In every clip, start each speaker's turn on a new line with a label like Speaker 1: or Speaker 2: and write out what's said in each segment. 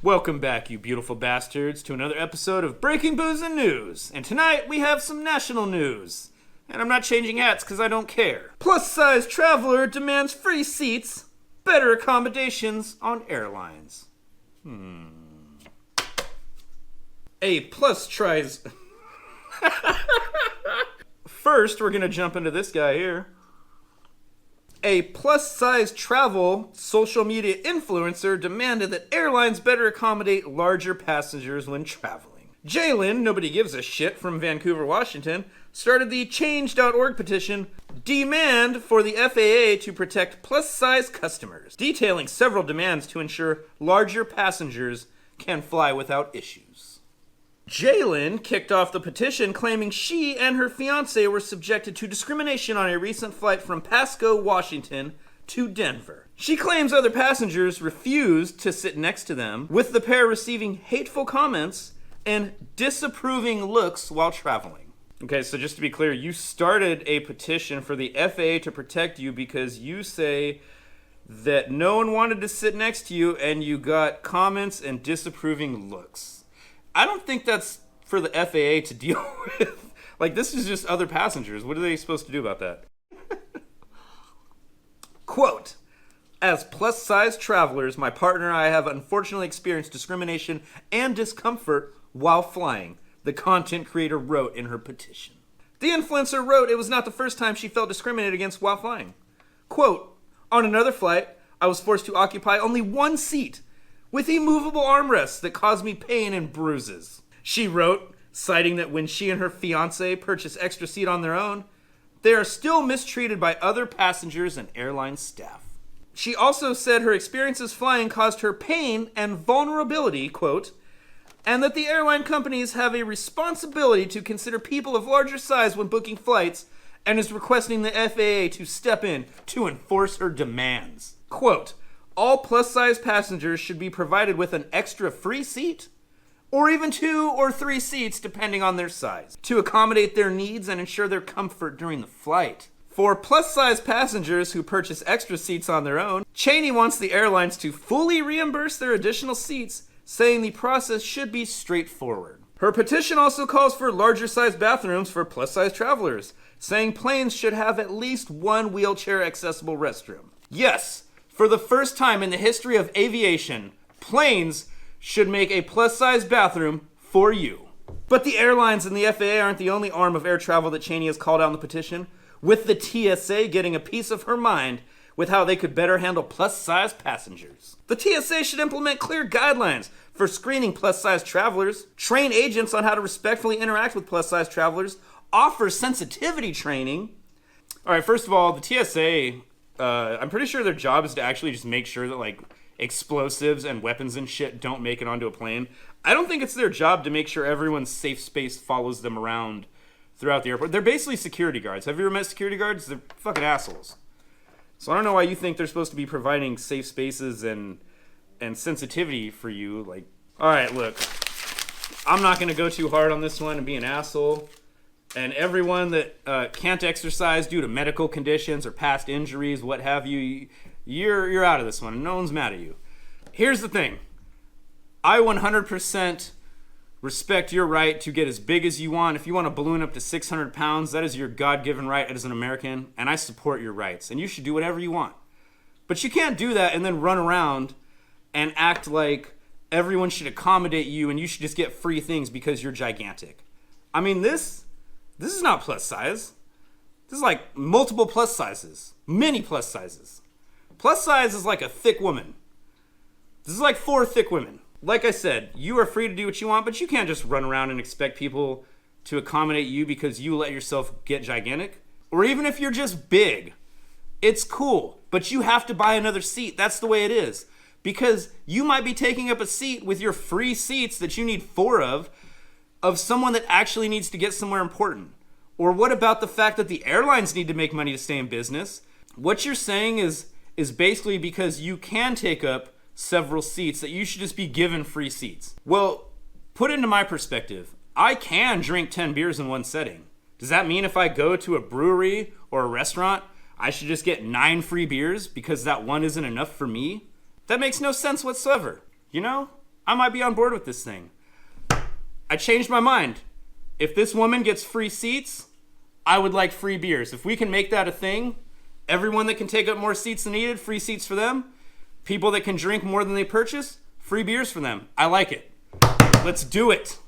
Speaker 1: Welcome back, you beautiful bastards, to another episode of Breaking Booze and News. And tonight we have some national news. And I'm not changing hats because I don't care. Plus-size traveler demands free seats, better accommodations on airlines. A plus tries... First, we're going to jump into this guy here. A plus-size travel social media influencer demanded that airlines better accommodate larger passengers when traveling. Jalen, nobody gives a shit, from Vancouver, Washington, started the Change.org petition, Demand for the FAA to protect plus-size customers, detailing several demands to ensure larger passengers can fly without issues. Jalen kicked off the petition claiming she and her fiancé were subjected to discrimination on a recent flight from Pasco, Washington to Denver. She claims other passengers refused to sit next to them, with the pair receiving hateful comments and disapproving looks while traveling. Okay, so just to be clear, you started a petition for the FAA to protect you because you say that no one wanted to sit next to you and you got comments and disapproving looks. I don't think that's for the FAA to deal with. Like, this is just other passengers. What are they supposed to do about that? Quote, as plus-size travelers, my partner and I have unfortunately experienced discrimination and discomfort while flying, the content creator wrote in her petition. The influencer wrote it was not the first time she felt discriminated against while flying. Quote, on another flight, I was forced to occupy only one seat with immovable armrests that caused me pain and bruises. She wrote, citing that when she and her fiancé purchase extra seat on their own, they are still mistreated by other passengers and airline staff. She also said her experiences flying caused her pain and vulnerability, quote, and that the airline companies have a responsibility to consider people of larger size when booking flights, and is requesting the FAA to step in to enforce her demands. Quote, all plus-size passengers should be provided with an extra free seat, or even 2 or 3 seats depending on their size, to accommodate their needs and ensure their comfort during the flight. For plus-size passengers who purchase extra seats on their own, Cheney wants the airlines to fully reimburse their additional seats, saying the process should be straightforward. Her petition also calls for larger-sized bathrooms for plus-size travelers, saying planes should have at least one wheelchair-accessible restroom. Yes, for the first time in the history of aviation, planes should make a plus-size bathroom for you. But the airlines and the FAA aren't the only arm of air travel that Cheney has called out in the petition, with the TSA getting a piece of her mind with how they could better handle plus-size passengers. The TSA should implement clear guidelines for screening plus-size travelers, train agents on how to respectfully interact with plus-size travelers, offer sensitivity training. All right, first of all, the TSA... I'm pretty sure their job is to actually just make sure that, like, explosives and weapons and shit don't make it onto a plane. I don't think it's their job to make sure everyone's safe space follows them around throughout the airport. They're basically security guards. Have you ever met security guards? They're fucking assholes. So I don't know why you think they're supposed to be providing safe spaces and sensitivity for you. Like, all right, look, I'm not going to go too hard on this one and be an asshole. And everyone that can't exercise due to medical conditions or past injuries, what have you, you're out of this one. No one's mad at you. Here's the thing. I 100% respect your right to get as big as you want. If you want to balloon up to 600 pounds, that is your God-given right as an American, and I support your rights. And you should do whatever you want. But you can't do that and then run around and act like everyone should accommodate you and you should just get free things because you're gigantic. I mean, This is not plus size. This is like multiple plus sizes. Many plus sizes. Plus size is like a thick woman. This is like 4 thick women. Like I said, you are free to do what you want, but you can't just run around and expect people to accommodate you because you let yourself get gigantic. Or even if you're just big. It's cool, but you have to buy another seat. That's the way it is. Because you might be taking up a seat with your free seats that you need 4 of someone that actually needs to get somewhere important? Or what about the fact that the airlines need to make money to stay in business? What you're saying is basically because you can take up several seats that you should just be given free seats. Well, put into my perspective, I can drink 10 beers in one setting. Does that mean if I go to a brewery or a restaurant, I should just get 9 free beers because that one isn't enough for me? That makes no sense whatsoever, you know? I might be on board with this thing. I changed my mind. If this woman gets free seats, I would like free beers. If we can make that a thing, everyone that can take up more seats than needed, free seats for them. People that can drink more than they purchase, free beers for them. I like it. Let's do it.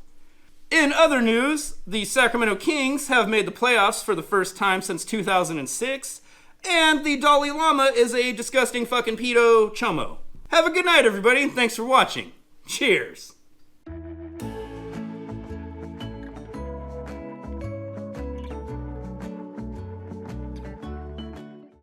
Speaker 1: In other news, the Sacramento Kings have made the playoffs for the first time since 2006, and the Dalai Lama is a disgusting fucking pedo chomo. Have a good night, everybody, and thanks for watching. Cheers.